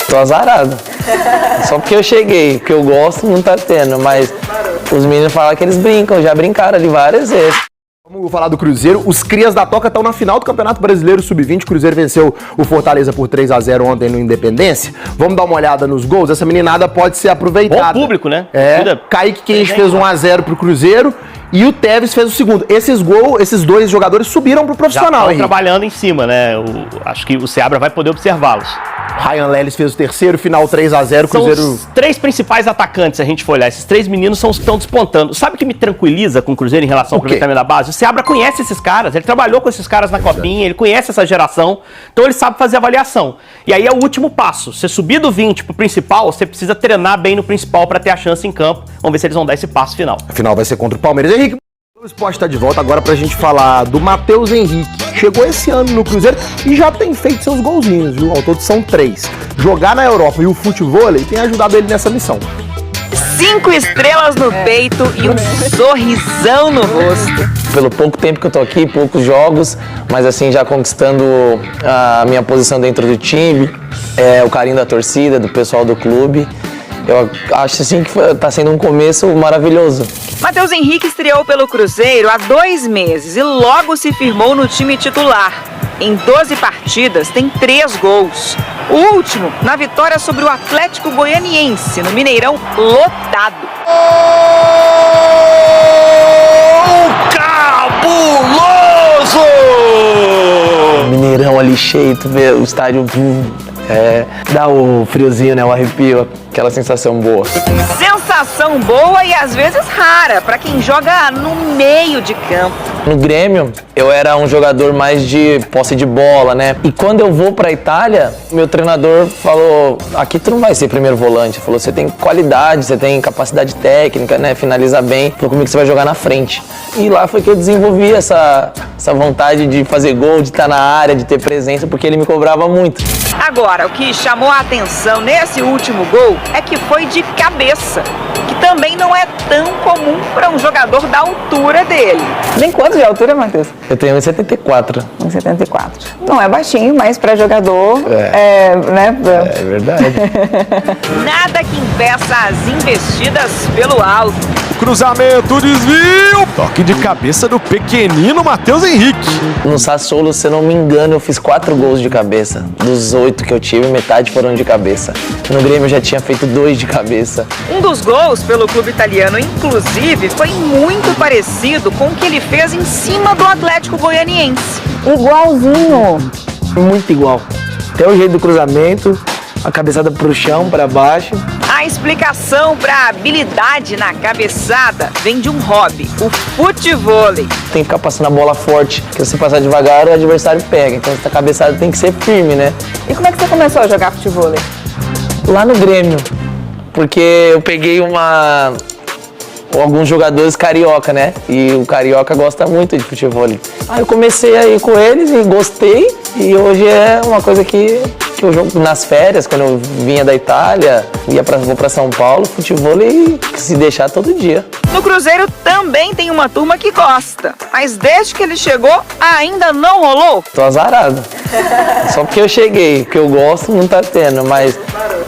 Tô azarado. Só porque eu cheguei, porque eu gosto, não tá tendo, mas os meninos falam que eles brincam, já brincaram ali várias vezes. Vamos falar do Cruzeiro. Os crias da Toca estão na final do Campeonato Brasileiro Sub-20. O Cruzeiro venceu o Fortaleza por 3-0 ontem no Independência. Vamos dar uma olhada nos gols? Essa meninada pode ser aproveitada. Bom público, né? Kaique Queijo fez 1-0 pro Cruzeiro e o Tevez fez o segundo. Esses dois jogadores subiram pro profissional. Já estão trabalhando em cima, né? Acho que o Seabra vai poder observá-los. Ryan Lelis fez o terceiro, final 3-0, Cruzeiro... São os três principais atacantes, se a gente for olhar. Esses três meninos são os que estão despontando. Sabe o que me tranquiliza com o Cruzeiro em relação ao aproveitamento da base? O Seabra conhece esses caras, ele trabalhou com esses caras na copinha, ele conhece essa geração, então ele sabe fazer avaliação. E aí é o último passo. Você subir do 20 pro principal, você precisa treinar bem no principal para ter a chance em campo. Vamos ver se eles vão dar esse passo final. A final vai ser contra o Palmeiras. Henrique, o Esporte está de volta agora pra gente falar do Matheus Henrique. Chegou esse ano no Cruzeiro e já tem feito seus golzinhos, viu? Ao todo são 3. Jogar na Europa e o futevôlei tem ajudado ele nessa missão. 5 estrelas no peito e um sorrisão no rosto. Pelo pouco tempo que eu tô aqui, poucos jogos, mas assim, já conquistando a minha posição dentro do time, o carinho da torcida, do pessoal do clube. Eu acho assim que tá sendo um começo maravilhoso. Matheus Henrique estreou pelo Cruzeiro há 2 meses e logo se firmou no time titular. Em 12 partidas, tem 3 gols. O último, na vitória sobre o Atlético Goianiense, no Mineirão lotado. Cabuloso! Mineirão ali cheio, tu vê o estádio... dá o friozinho, né? O arrepio, aquela sensação boa. Sensação boa e às vezes rara para quem joga no meio de campo. No Grêmio, eu era um jogador mais de posse de bola, né? E quando eu vou pra Itália, meu treinador falou, aqui tu não vai ser primeiro volante. Falou, você tem qualidade, você tem capacidade técnica, né? Finaliza bem. Falou comigo que você vai jogar na frente. E lá foi que eu desenvolvi essa vontade de fazer gol, de estar na área, de ter presença, porque ele me cobrava muito. Agora, o que chamou a atenção nesse último gol é que foi de cabeça, que também não é tão comum para um jogador da altura dele. Tem quanto de altura, Matheus? Eu tenho 1,74. 1,74. Não é baixinho, mas para jogador né? É verdade. Nada que impeça as investidas pelo alto. Cruzamento, desvio, toque de cabeça do pequenino Matheus Henrique. No Sassuolo, se eu não me engano, eu fiz 4 gols de cabeça. Dos 8 que eu tive, metade foram de cabeça. No Grêmio eu já tinha feito 2 de cabeça. Um dos gols pelo clube italiano, inclusive, foi muito parecido com o que ele fez em cima do Atlético Goianiense. Igualzinho. Muito igual. Até o jeito do cruzamento, a cabeçada pro chão, para baixo. A explicação para a habilidade na cabeçada vem de um hobby, o futevôlei. Tem que ficar passando a bola forte, que se você passar devagar, o adversário pega. Então essa cabeçada tem que ser firme, né? E como é que você começou a jogar futevôlei? Lá no Grêmio, porque eu peguei alguns jogadores carioca, né? E o carioca gosta muito de futevôlei. Aí eu comecei a ir com eles e gostei. E hoje é uma coisa que eu jogo nas férias, quando eu vinha da Itália, vou pra São Paulo, futevôlei se deixar todo dia. No Cruzeiro também tem uma turma que gosta, mas desde que ele chegou, ainda não rolou. Tô azarado. Só porque eu cheguei, porque eu gosto, não tá tendo, mas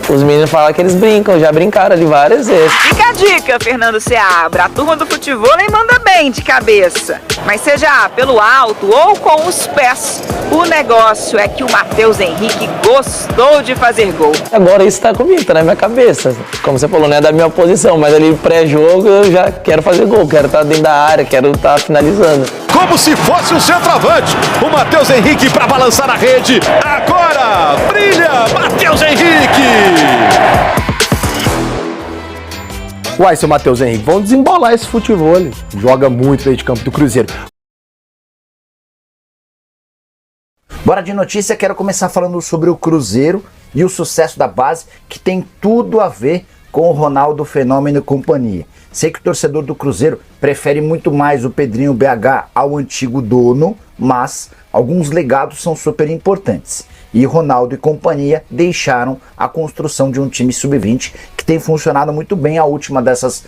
os meninos falam que eles brincam, já brincaram ali várias vezes. Fica a dica, Fernando Seabra, a turma do futevôlei manda bem de cabeça, mas seja pelo alto ou com os pés, o negócio é que o Matheus Henrique gostou de fazer gol. Agora isso tá comigo, tá na minha cabeça. Como você falou, não é da minha posição, mas ali pré-jogo eu já quero fazer gol, quero estar dentro da área, quero estar finalizando. Como se fosse um centroavante, o Matheus Henrique para balançar a rede. Agora brilha Matheus Henrique! Uai, seu Matheus Henrique, vamos desembolar esse futevôlei. Joga muito dentro de campo do Cruzeiro. Bora de notícia, quero começar falando sobre o Cruzeiro e o sucesso da base, que tem tudo a ver com o Ronaldo Fenômeno e companhia. Sei que o torcedor do Cruzeiro prefere muito mais o Pedrinho BH ao antigo dono, mas alguns legados são super importantes. E Ronaldo e companhia deixaram a construção de um time sub-20 que tem funcionado muito bem. A última dessas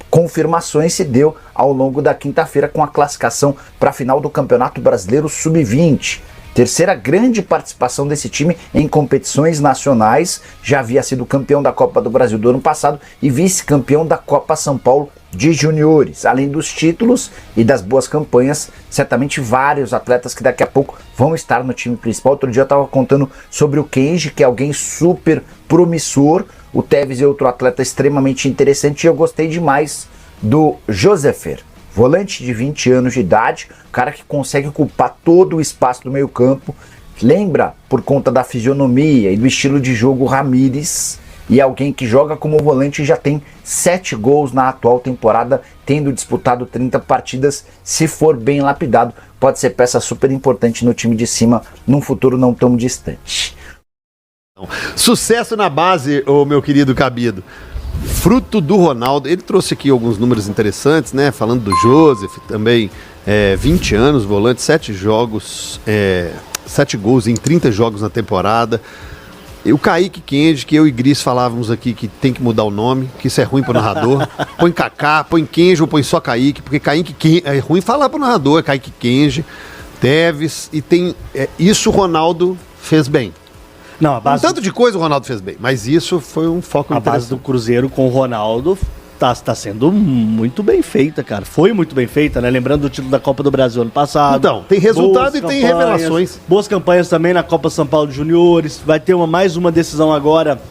confirmações se deu ao longo da quinta-feira com a classificação para a final do Campeonato Brasileiro Sub-20. Terceira grande participação desse time em competições nacionais, já havia sido campeão da Copa do Brasil do ano passado e vice-campeão da Copa São Paulo de juniores. Além dos títulos e das boas campanhas, certamente vários atletas que daqui a pouco vão estar no time principal. Outro dia eu estava contando sobre o Kenji, que é alguém super promissor, o Tevez é outro atleta extremamente interessante e eu gostei demais do Josefer. Volante de 20 anos de idade, cara que consegue ocupar todo o espaço do meio campo, lembra por conta da fisionomia e do estilo de jogo Ramírez, e alguém que joga como volante e já tem 7 gols na atual temporada, tendo disputado 30 partidas. Se for bem lapidado, pode ser peça super importante no time de cima num futuro não tão distante. Sucesso na base, ô meu querido Cabido. Fruto do Ronaldo, ele trouxe aqui alguns números interessantes, né? Falando do Joseph também, 20 anos, volante, 7 jogos, 7 gols em 30 jogos na temporada. E o Kaique Kenji, que eu e Gris falávamos aqui que tem que mudar o nome, que isso é ruim pro narrador. Põe Kaká, põe Kenji ou põe só Kaique, porque Kaique é ruim falar pro narrador, é Kaique Kenji, Tevez, e tem isso o Ronaldo fez bem. Não, a base Tanto de coisa o Ronaldo fez bem, mas isso foi um foco a base do Cruzeiro com o Ronaldo tá sendo muito bem feita, cara. Foi muito bem feita, né? Lembrando do título da Copa do Brasil ano passado. Então, tem resultado e Boas tem campanhas, revelações. Boas campanhas também na Copa São Paulo de Juniores. Vai ter mais uma decisão agora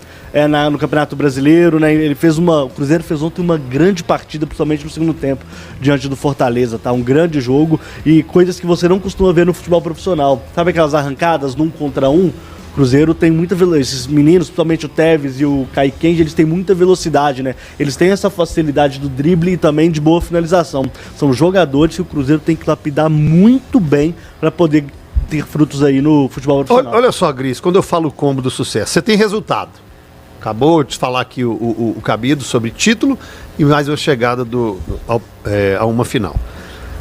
no Campeonato Brasileiro, né? O Cruzeiro fez ontem uma grande partida, principalmente no segundo tempo, diante do Fortaleza, tá? Um grande jogo e coisas que você não costuma ver no futebol profissional. Sabe aquelas arrancadas num contra um? Cruzeiro tem muita velocidade, esses meninos, principalmente o Tevez e o Kaique Kenji, eles têm muita velocidade, né? Eles têm essa facilidade do drible e também de boa finalização. São jogadores que o Cruzeiro tem que lapidar muito bem para poder ter frutos aí no futebol profissional. Olha só, Gris, quando eu falo combo do sucesso, você tem resultado. Acabou de falar aqui o Cabido sobre título e mais uma chegada a uma final.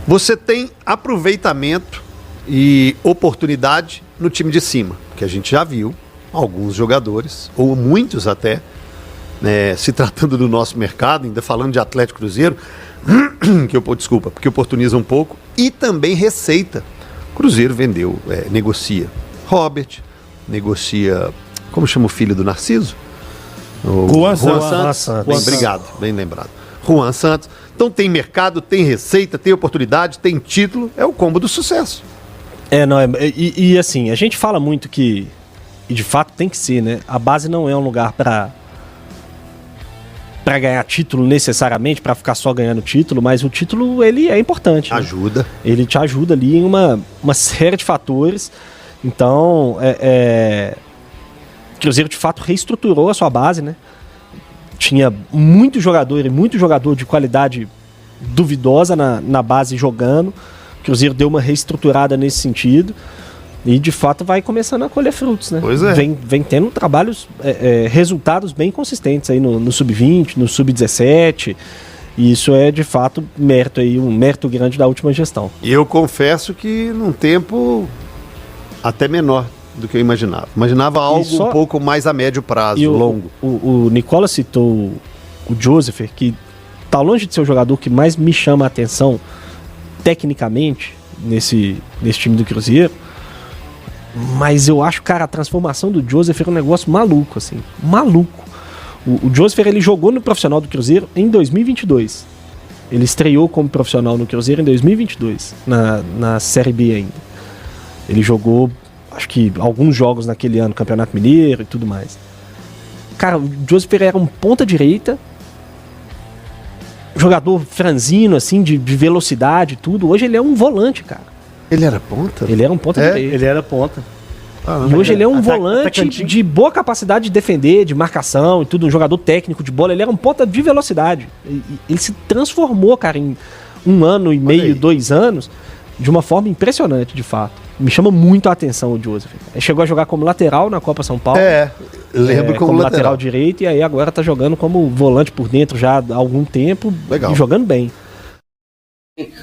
Você tem aproveitamento e oportunidade no time de cima, que a gente já viu alguns jogadores, ou muitos até, se tratando do nosso mercado, ainda falando de Atlético Cruzeiro, que oportuniza um pouco, e também receita. Cruzeiro vendeu, negocia Robert, negocia, como chama o filho do Narciso? Juan Santos. Bem, obrigado, bem lembrado. Juan Santos. Então tem mercado, tem receita, tem oportunidade, tem título, é o combo do sucesso. E assim, a gente fala muito que, e de fato tem que ser, né? A base não é um lugar para ganhar título necessariamente, para ficar só ganhando título, mas o título, ele é importante. Né? Ajuda. Ele te ajuda ali em uma série de fatores. Então, o Cruzeiro de fato reestruturou a sua base, né? Tinha muito jogador de qualidade duvidosa na base jogando. O Cruzeiro deu uma reestruturada nesse sentido e de fato vai começando a colher frutos, né? Pois é. Vem tendo trabalhos, resultados bem consistentes aí no Sub-20, no Sub-17, e isso é de fato um mérito grande da última gestão. E eu confesso que num tempo até menor do que eu imaginava. Imaginava algo um pouco mais a médio prazo, longo. O Nicola citou o Joseph, que tá longe de ser o jogador que mais me chama a atenção tecnicamente nesse time do Cruzeiro, mas eu acho, cara, a transformação do Joseph é um negócio maluco, assim, maluco. O Joseph, ele jogou no profissional do Cruzeiro em 2022. Ele estreou como profissional no Cruzeiro em 2022, na Série B ainda. Ele jogou, acho que alguns jogos naquele ano, Campeonato Mineiro e tudo mais. Cara, o Joseph era um ponta-direita, jogador franzino, assim, de velocidade e tudo. Hoje ele é um volante, cara. Ele era ponta? Ele era um ponta-direita. Ele era ponta. E hoje ele é um volante de boa capacidade de defender, de marcação e tudo, um jogador técnico de bola. Ele era um ponta de velocidade. Ele se transformou, cara, em 1 ano e meio, 2 anos, de uma forma impressionante, de fato. Me chama muito a atenção o Joseph. Ele chegou a jogar como lateral na Copa São Paulo. Lembro como lateral direito, e aí agora tá jogando como volante por dentro já há algum tempo. Legal. E jogando bem.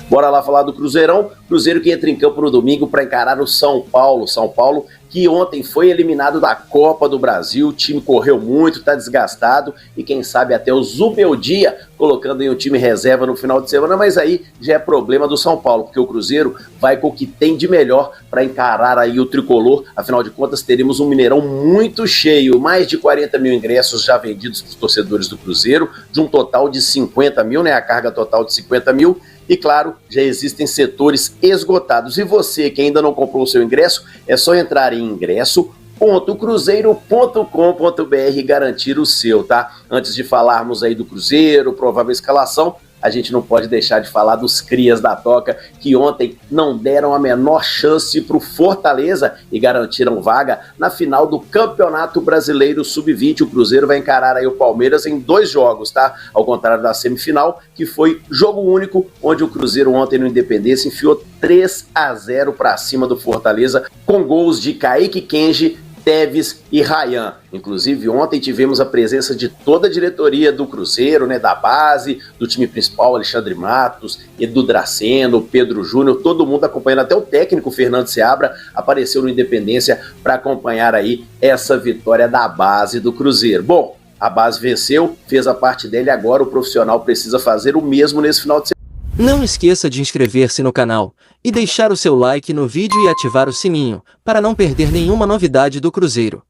Bora lá falar do Cruzeirão. Cruzeiro que entra em campo no domingo para encarar o São Paulo. São Paulo que ontem foi eliminado da Copa do Brasil, o time correu muito, está desgastado e quem sabe até o Zubeldia colocando em um time reserva no final de semana, mas aí já é problema do São Paulo, porque o Cruzeiro vai com o que tem de melhor para encarar aí o tricolor, afinal de contas teremos um Mineirão muito cheio, mais de 40 mil ingressos já vendidos para os torcedores do Cruzeiro, de um total de 50 mil, né, a carga total de 50 mil, e claro, já existem setores esgotados. E você que ainda não comprou o seu ingresso, é só entrar em ingresso.cruzeiro.com.br e garantir o seu, tá? Antes de falarmos aí do Cruzeiro, provável escalação, a gente não pode deixar de falar dos crias da Toca, que ontem não deram a menor chance para o Fortaleza e garantiram vaga na final do Campeonato Brasileiro Sub-20. O Cruzeiro vai encarar aí o Palmeiras em 2 jogos, tá? Ao contrário da semifinal, que foi jogo único, onde o Cruzeiro ontem no Independência enfiou 3-0 para cima do Fortaleza, com gols de Kaique Kenji, Teves e Rayan. Inclusive, ontem tivemos a presença de toda a diretoria do Cruzeiro, né, da base, do time principal, Alexandre Matos, Edu Draceno, Pedro Júnior, todo mundo acompanhando, até o técnico Fernando Seabra apareceu no Independência para acompanhar aí essa vitória da base do Cruzeiro. Bom, a base venceu, fez a parte dele, agora o profissional precisa fazer o mesmo nesse final de semana. Não esqueça de inscrever-se no canal e deixar o seu like no vídeo e ativar o sininho, para não perder nenhuma novidade do Cruzeiro.